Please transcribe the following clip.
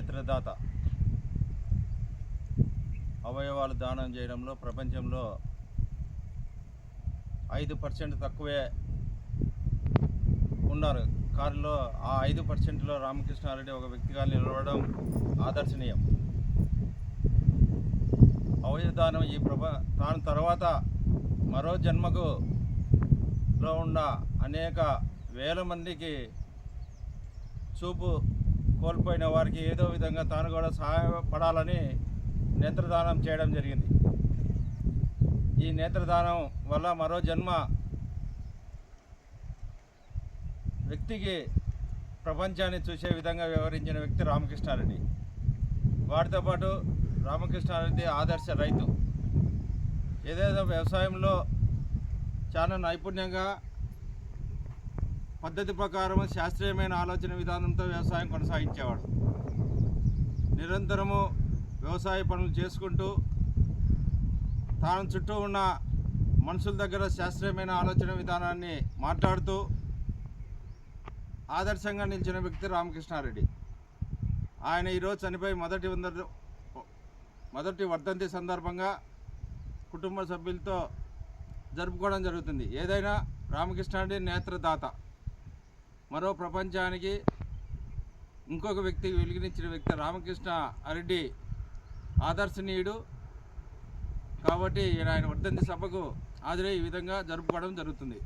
నేత్రదాత అవయవాలు దానం చేయడంలో ప్రపంచంలో 5% తక్కువే ఉన్నారు. కారులో ఆ 5%లో రామకృష్ణారెడ్డి ఒక వ్యక్తిగా నిలవడం ఆదర్శనీయం. అవయవదానం తాను తర్వాత మరో జన్మకులో ఉన్న అనేక వేల మందికి చూపు కోల్పోయిన వారికి ఏదో విధంగా తాను కూడా సహాయపడాలని నేత్రదానం చేయడం జరిగింది. ఈ నేత్రదానం వల్ల మరో జన్మ వ్యక్తికి ప్రపంచాన్ని చూసే విధంగా వ్యవహరించిన వ్యక్తి రామకృష్ణారెడ్డి. వాటితో పాటు రామకృష్ణారెడ్డి ఆదర్శ రైతు. ఏదైతే వ్యవసాయంలో చాలా నైపుణ్యంగా పద్ధతి ప్రకారం శాస్త్రీయమైన ఆలోచన విధానంతో వ్యవసాయం కొనసాగించేవాడు. నిరంతరము వ్యవసాయ పనులు చేసుకుంటూ తాను చుట్టూ ఉన్న మనుషుల దగ్గర శాస్త్రీయమైన ఆలోచన విధానాన్ని మాట్లాడుతూ ఆదర్శంగా నిలిచిన వ్యక్తి రామకృష్ణారెడ్డి. ఆయన ఈరోజు చనిపోయి మొదటి వర్ధంతి సందర్భంగా కుటుంబ సభ్యులతో జరుపుకోవడం జరుగుతుంది. ఏదైనా రామకృష్ణారెడ్డి నేత్రదాత, మరో ప్రపంచానికి ఇంకొక వ్యక్తికి వెలుగునిచ్చిన వ్యక్తి రామకృష్ణారెడ్డి ఆదర్శనీయుడు. కాబట్టి ఆయన వర్ధంతి సభకు హాజరై ఈ విధంగా జరుపుకోవడం జరుగుతుంది.